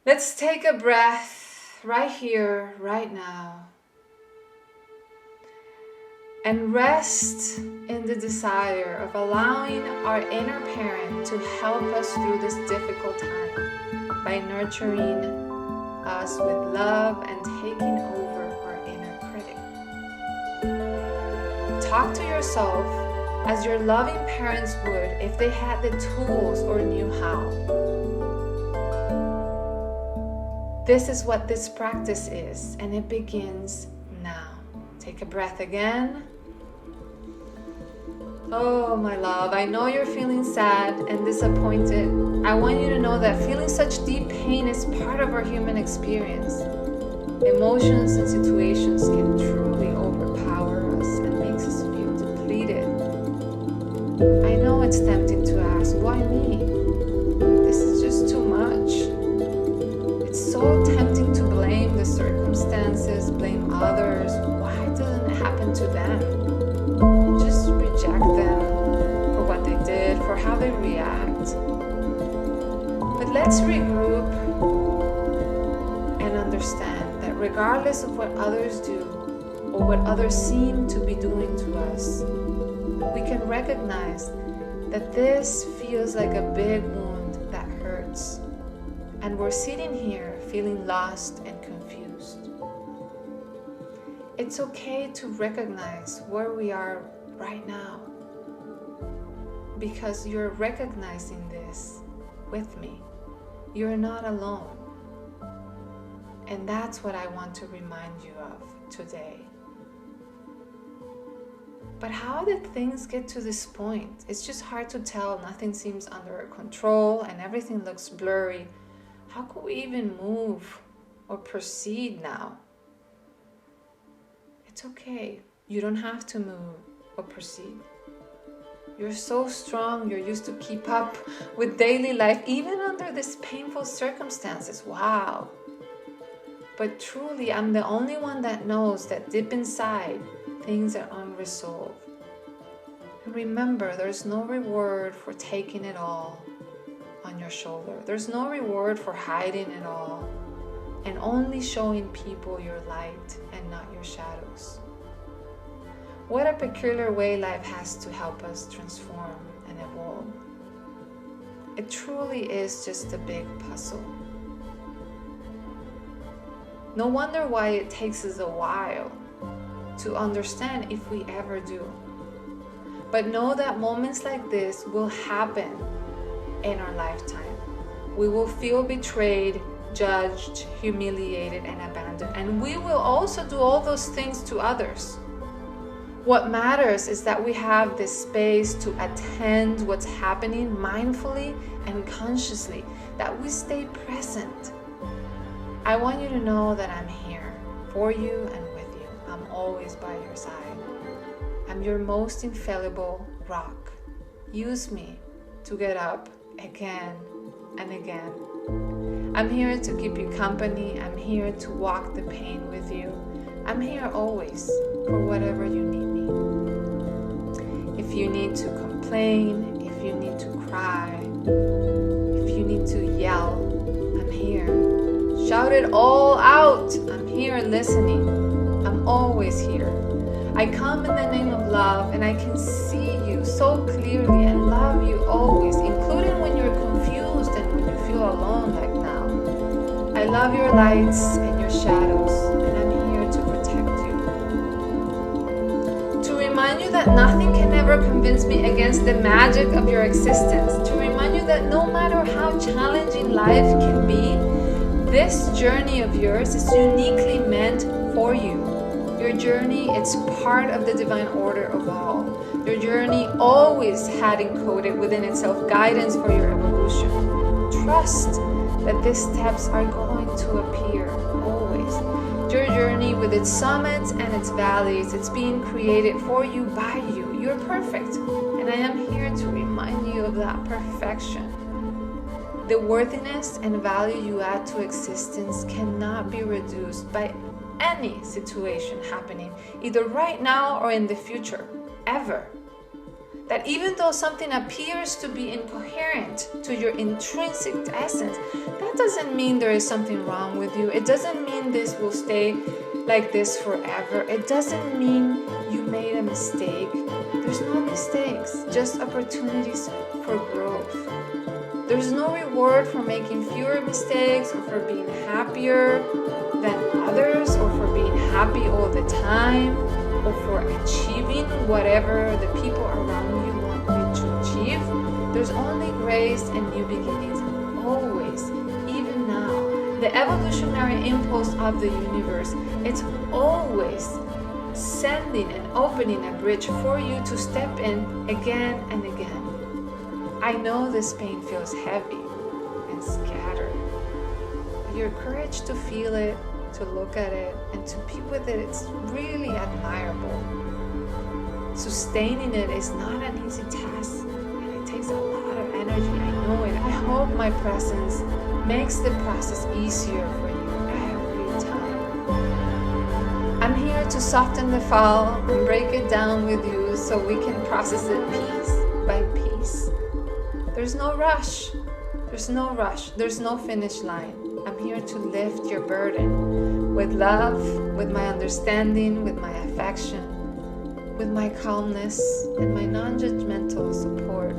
Let's take a breath right here, right now. And rest in the desire of allowing our inner parent to help us through this difficult time by nurturing us with love and taking over our inner critic. Talk to yourself as your loving parents would if they had the tools or knew how. This is what this practice is, and it begins now. Take a breath again. Oh, my love, I know you're feeling sad and disappointed. I want you to know that feeling such deep pain is part of our human experience. Emotions and situations can truly overpower us and makes us feel depleted. I know it's tempting to ask, why me? This is just too much. It's so tempting to blame the circumstances, blame others. Why doesn't it happen to them? And just reject them for what they did, for how they react. But let's regroup and understand that regardless of what others do or what others seem to be doing to us, we can recognize that this feels like a big wound that hurts. And we're sitting here feeling lost and confused. It's okay to recognize where we are right now, because you're recognizing this with me. You're not alone. And that's what I want to remind you of today. But how did things get to this point? It's just hard to tell. Nothing seems under control and everything looks blurry. How could we even move or proceed now? It's okay. You don't have to move or proceed. You're so strong. You're used to keep up with daily life, even under these painful circumstances. Wow. But truly, I'm the only one that knows that deep inside, things are unresolved. And remember, there's no reward for taking it all on your shoulder. There's no reward for hiding it all and only showing people your light and not your shadows. What a peculiar way life has to help us transform and evolve. It truly is just a big puzzle. No wonder why it takes us a while to understand, if we ever do. But know that moments like this will happen in our lifetime. We will feel betrayed, judged, humiliated, and abandoned. And we will also do all those things to others. What matters is that we have this space to attend what's happening mindfully and consciously, that we stay present. I want you to know that I'm here for you and with you. I'm always by your side. I'm your most infallible rock. Use me to get up again and again. I'm here to keep you company. I'm here to walk the pain with you. I'm here always for whatever you need me. If you need to complain, if you need to cry, if you need to yell, I'm here. Shout it all out. I'm here listening. I'm always here. I come in the name of love, and I can see you so clearly and love you always, including when you're confused and when you feel alone like now. I love your lights and your shadows, and I'm here to protect you. To remind you that nothing can ever convince me against the magic of your existence. To remind you that no matter how challenging life can be, this journey of yours is uniquely meant for you. Your journey, it's part of the divine order of all. Your journey always had encoded within itself guidance for your evolution. Trust that these steps are going to appear always. Your journey with its summits and its valleys, it's being created for you, by you. You're perfect, and I am here to remind you of that perfection. The worthiness and value you add to existence cannot be reduced by any situation happening, either right now or in the future, ever. That even though something appears to be incoherent to your intrinsic essence, that doesn't mean there is something wrong with you. It doesn't mean this will stay like this forever. It doesn't mean you made a mistake. There's no mistakes, just opportunities for growth. There's no reward for making fewer mistakes or for being happier than others or for being happy all the time or for achieving whatever the people around you want you to achieve. There's only grace and new beginnings, always, even now. The evolutionary impulse of the universe, it's always sending and opening a bridge for you to step in again and again. I know this pain feels heavy and scattered. Your courage to feel it, to look at it, and to be with it, it's really admirable. Sustaining it is not an easy task, and it takes a lot of energy. I know it. I hope my presence makes the process easier for you every time. I'm here to soften the fall and break it down with you so we can process it piece by piece. There's no rush. There's no rush. There's no finish line. I'm here to lift your burden with love, with my understanding, with my affection, with my calmness, and my non-judgmental support.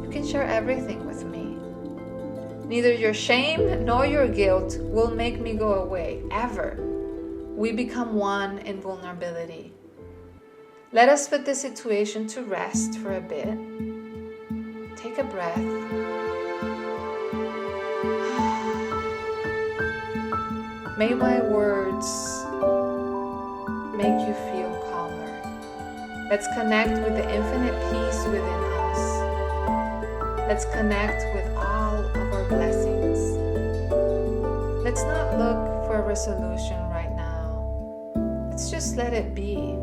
You can share everything with me. Neither your shame nor your guilt will make me go away, ever. We become one in vulnerability. Let us put this situation to rest for a bit. Take a breath. May my words make you feel calmer. Let's connect with the infinite peace within us. Let's connect with all of our blessings. Let's not look for a resolution right now. Let's just let it be.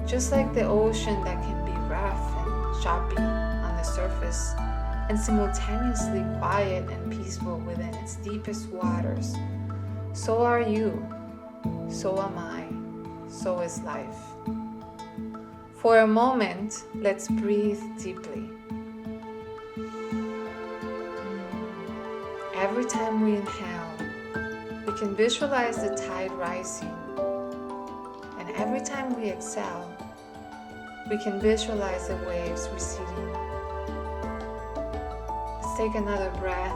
Just like the ocean that can be rough and choppy on the surface and simultaneously quiet and peaceful within its deepest waters, so are you, so am I, so is life. For a moment, let's breathe deeply. Every time we inhale, we can visualize the tide rising. And every time we exhale, we can visualize the waves receding. Let's take another breath.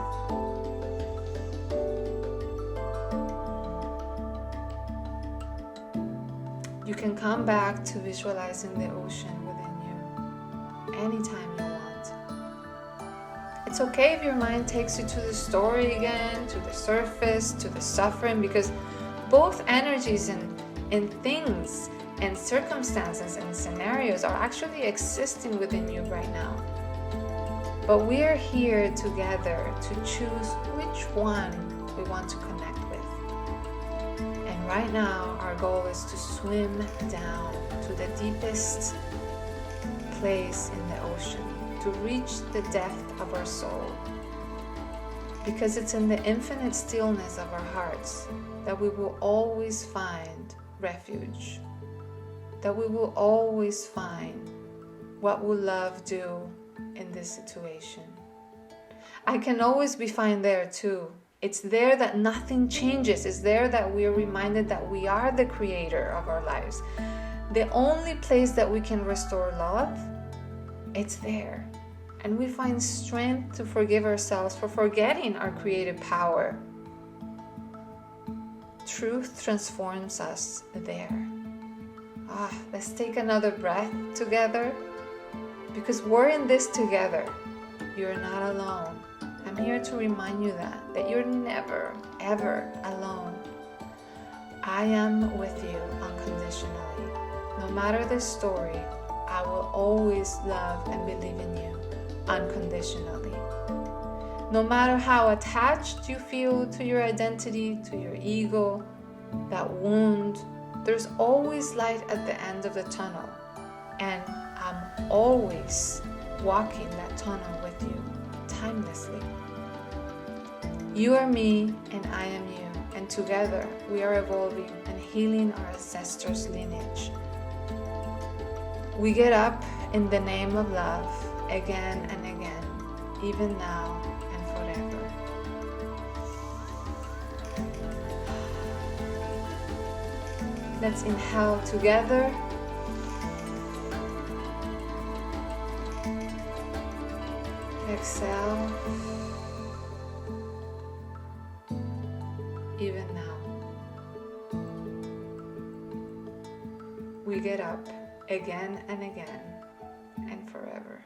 You can come back to visualizing the ocean within you anytime you want. It's okay if your mind takes you to the story again, to the surface, to the suffering, because both energies and things and circumstances and scenarios are actually existing within you right now. But we are here together to choose which one we want to connect with. And right now, our goal is to swim down to the deepest place in the ocean, to reach the depth of our soul. Because it's in the infinite stillness of our hearts that we will always find refuge, that we will always find what will love do in this situation. I can always be fine there too. It's there that nothing changes. It's there that we are reminded that we are the creator of our lives. The only place that we can restore love, it's there. And we find strength to forgive ourselves for forgetting our creative power. Truth transforms us there. Let's take another breath together, because we're in this together. You're not alone. I'm here to remind you that you're never, ever alone. I am with you unconditionally. No matter the story, I will always love and believe in you unconditionally. No matter how attached you feel to your identity, to your ego, that wound, there's always light at the end of the tunnel. And I'm always walking that tunnel with you, timelessly. You are me and I am you, and together we are evolving and healing our ancestors' lineage. We get up in the name of love, again and again, even now and forever. Let's inhale together. Exhale. Even now. We get up again and again and forever.